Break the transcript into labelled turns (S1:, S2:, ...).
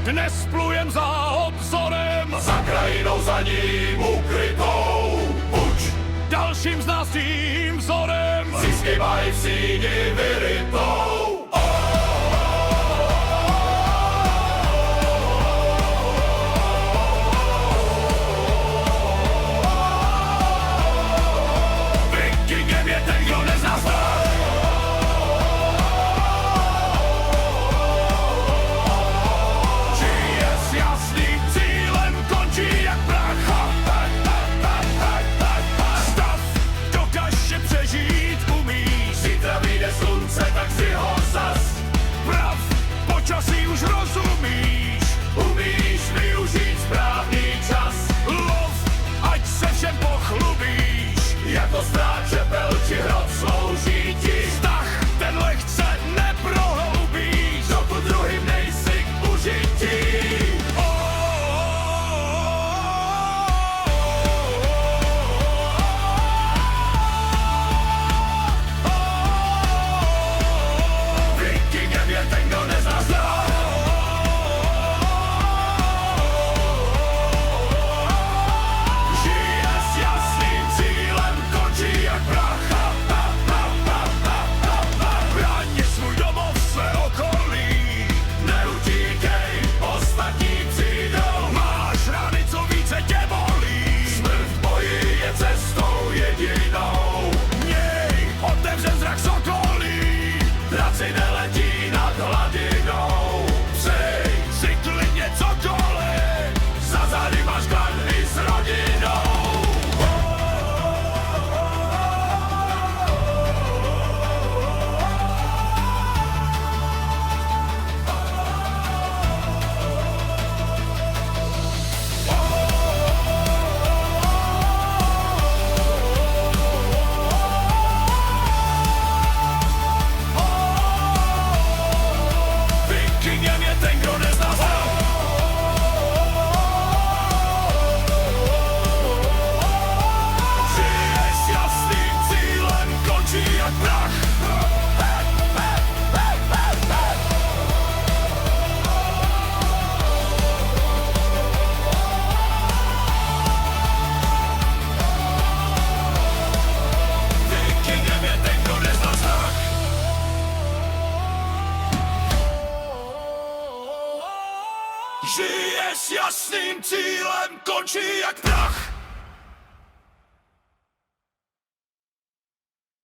S1: Dnes plujem za obzorem,
S2: za krajinou za ním ukrytou. Buď
S1: dalším z nás tím vzorem.
S2: zisky mají v síni vyrytou. Vikingem je ten, kdo nezná strach. Žije s jasným cílem, končí jak prach. Stav dokáže přežít umíš. Zítra vyjde slunce, tak si ho zas.
S1: Prav, počasí už rozumíš.
S2: Umíš využít správný čas.
S1: Lov, ať se všem pochlubíš.
S2: Jako stráč čepel či hrot slouží ti.
S1: Vztah, ten lehce neprohloubíš.
S2: Dokud druhým nejsi k užití. Vikingem je ten, kdo nezná strach. Žije s jasným cílem, končí jak prach.
S1: Bráně svůj domov, své okolí.
S2: Neutíkej, ostatní přijdou.
S1: Máš rány, co více tě bolí.
S2: Smrt v boji je cestou jedinou.
S1: Měj otevřen zrak sokolí.
S2: Draci neletí nad hladinou. Přej,
S1: Si klidně cokoliv.
S2: za zády máš klan i s rodinou.
S1: Vikingem je ten, kdo nezná strach. Žije s jasným cílem, končí jak prach.
S2: Vikingem je ten, kdo nezná strach.
S1: Žije s jasným cílem, končí jak prach.